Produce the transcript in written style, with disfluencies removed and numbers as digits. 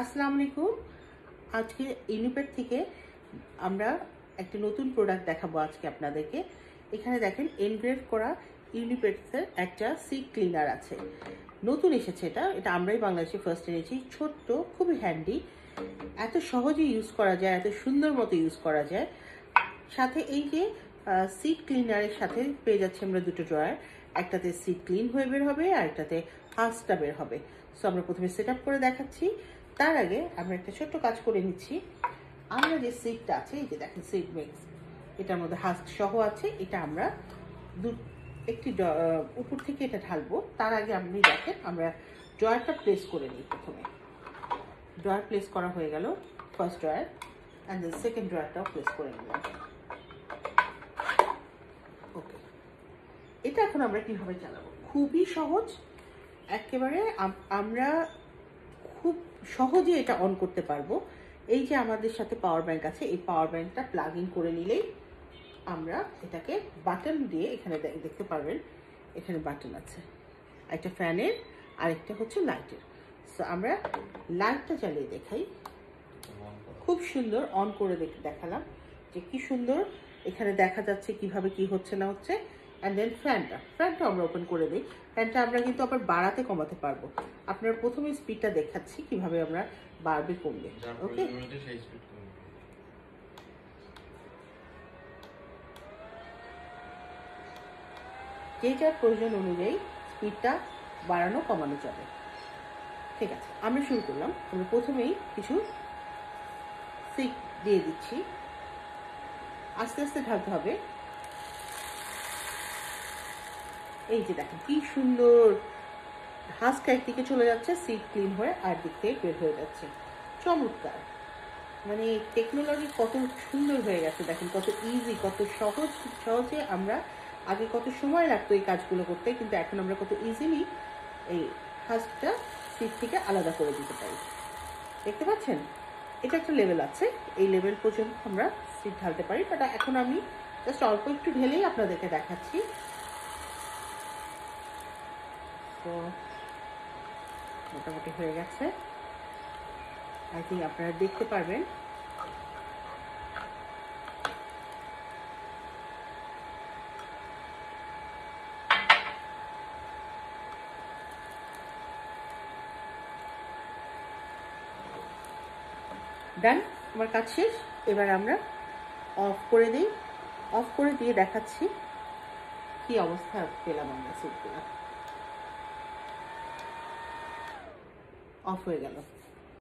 আসসালামু আলাইকুম। আজকে ইউনিপেড থেকে আমরা একটা নতুন প্রোডাক্ট দেখাবো আজকে আপনাদেরকে। এখানে দেখেন এনগ্রেভ করা ইউনিপেডসের একটা সিট ক্লিনার আছে, নতুন এসেছে। এটা আমরাই বাংলাদেশে ফার্স্ট এনেছি। ছোট্ট, খুবই হ্যান্ডি, এত সহজে ইউজ করা যায়, এত সুন্দর মতো ইউজ করা যায়। সাথে এই যে সিট ক্লিনারের সাথে পেয়ে যাচ্ছি আমরা দুটো ড্রয়ার, একটাতে সিট ক্লিন হয়ে বের হবে আর একটাতে হাঁসটা বের হবে। সো আমরা প্রথমে সেট আপ করে দেখাচ্ছি। তার আগে আমরা একটা ছোট্ট কাজ করে নিচ্ছি। আমরা যে সিটটা আছে, এই যে দেখেন সিট মিক্স, এটার মধ্যে হাস্ক সহ আছে। এটা আমরা একটি উপর থেকে এটা ঢালবো। তার আগে আপনি দেখেন আমরা ড্রয়ারটা প্লেস করে নিই। প্রথমে ড্রয়ার প্লেস করা হয়ে গেল, first drawer, and then second ড্রয়ারটাও প্লেস করে নিলাম। ওকে, এটা এখন আমরা কিভাবে চালাবো? খুবই সহজ একেবারে। আমরা খুব সহজে এটা অন করতে পারবো। এই যে আমাদের সাথে পাওয়ার ব্যাংক আছে, এই পাওয়ার ব্যাংকটা প্লাগ ইন করে নিলেই আমরা এটাকে বাটন দিয়ে, এখানে দেখতে পারবেন এখানে বাটন আছে, একটা ফ্যানের আর একটা হচ্ছে লাইটের। সো আমরা লাইটটা চালিয়ে দেখাই। খুব সুন্দর অন করে দেখালাম যে কি সুন্দর এখানে দেখা যাচ্ছে কিভাবে কি হচ্ছে না হচ্ছে। অ্যান্ড দেন ফ্যানটা আমরা ওপেন করে দিই। ফ্যানটা আমরা কিন্তু আবার বাড়াতে কমাতে পারবো। আপনার প্রথমে স্পিডটা দেখাচ্ছি কিভাবে আমরা বাড়বে কমবে। ওকে, যে যার প্রয়োজন অনুযায়ী স্পিডটা বাড়ানো কমানো যাবে। ঠিক আছে, আমরা শুরু করলাম। আমরা প্রথমেই কিছু সিক দিয়ে দিচ্ছি, আস্তে আস্তে ঢালতে হবে। এই যে দেখেন কি সুন্দর হাঁস একদিকে চলে যাচ্ছে, সিট ক্লিন হয়ে আর দিক থেকে বের হয়ে যাচ্ছে। চমৎকার, মানে টেকনোলজি কত সুন্দর হয়ে গেছে দেখেন, কত ইজি, কত সহজে। আমরা আগে কত সময় লাগতো এই কাজগুলো করতে, কিন্তু এখন আমরা কত ইজিলি এই হাঁসটা সিট থেকে আলাদা করে দিতে পারি। দেখতে পাচ্ছেন, এটা একটা লেভেল আছে, এই লেভেল পর্যন্ত আমরা সিট ঢালতে পারি। বাট এখন আমি জাস্ট অল্প একটু ঢেলেই আপনাদেরকে দেখাচ্ছি। তো মোটামুটি হয়ে গেছে, আই থিঙ্ক আপনারা দেখতে পারবেন। ডান, আমার কাজ শেষ। এবার আমরা অফ করে দিই। অফ করে দিয়ে দেখাচ্ছি কি অবস্থা পেলাম আমরা। সিটগুলো অফ হয়ে গেল।